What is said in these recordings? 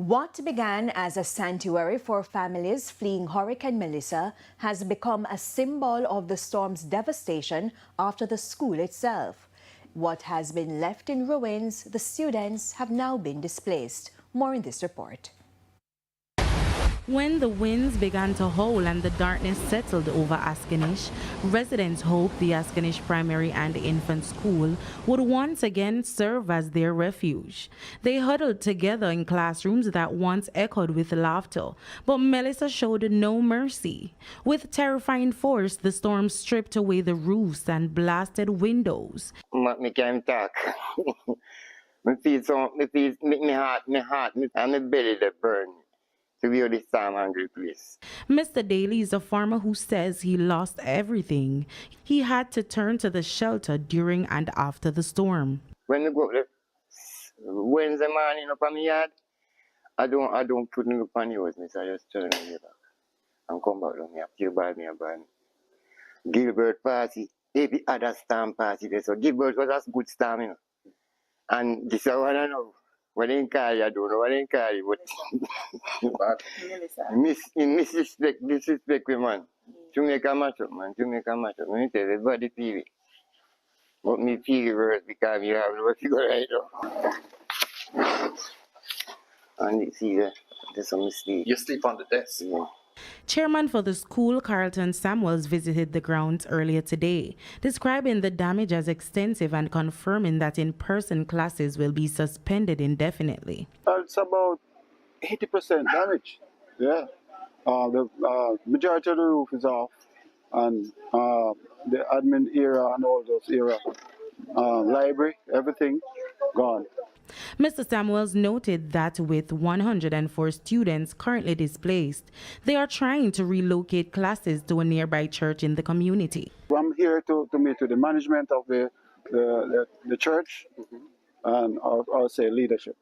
What began as a sanctuary for families fleeing Hurricane Melissa has become a symbol of the storm's devastation after the school itself. What has been left in ruins, the students have now been displaced. More in this report. When the winds began to howl and the darkness settled over Askenish, residents hoped the Askenish Primary and Infant School would once again serve as their refuge. They huddled together in classrooms that once echoed with laughter, but Melissa showed no mercy. With terrifying force, the storm stripped away the roofs and blasted windows. Me can't talk. Me feel so, me heart, and my belly that burn. To be this time angry place. Mr. Daly is a farmer who says he lost everything. He had to turn to the shelter during and after the storm. When we go up Wednesday morning up on my yard, I don't put no panty with me, so I just turn my back and come back down here. Feel bad me about Gilbert party, every other storm party there. So Gilbert was a good storm, you know. And this is what I know. What they call you, I don't know what they call you, but disrespect me, man. Jamaica match up, man. Jamaica match up. Me tell everybody TV. But me feel worse because you have no figure right now. And you see there's some mistake. You sleep on the desk? Yeah. Chairman for the school, Carlton Samuels, visited the grounds earlier today, describing the damage as extensive and confirming that in-person classes will be suspended indefinitely. It's about 80% damage. Yeah. The majority of the roof is off, and the admin area and all those areas, library, everything gone. Mr. Samuels noted that with 104 students currently displaced, they are trying to relocate classes to a nearby church in the community. I'm here to meet with the management of the church and I'll say leadership.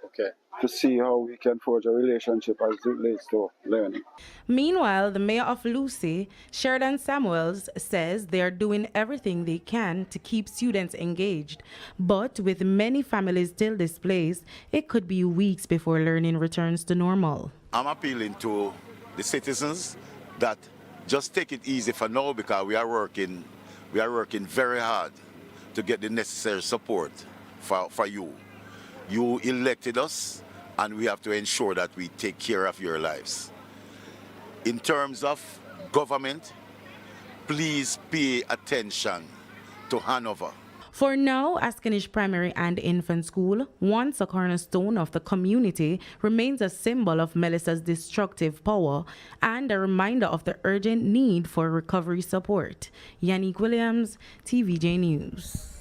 Okay. To see how we can forge a relationship as it relates to learning. Meanwhile, the mayor of Lucy, Sheridan Samuels, says they are doing everything they can to keep students engaged. But with many families still displaced, it could be weeks before learning returns to normal. I'm appealing to the citizens that just take it easy for now because we are working very hard to get the necessary support for you. You elected us, and we have to ensure that we take care of your lives. In terms of government, please pay attention to Hanover. For now, Askenish Primary and Infant School, once a cornerstone of the community, remains a symbol of Melissa's destructive power and a reminder of the urgent need for recovery support. Yannick Williams, TVJ News.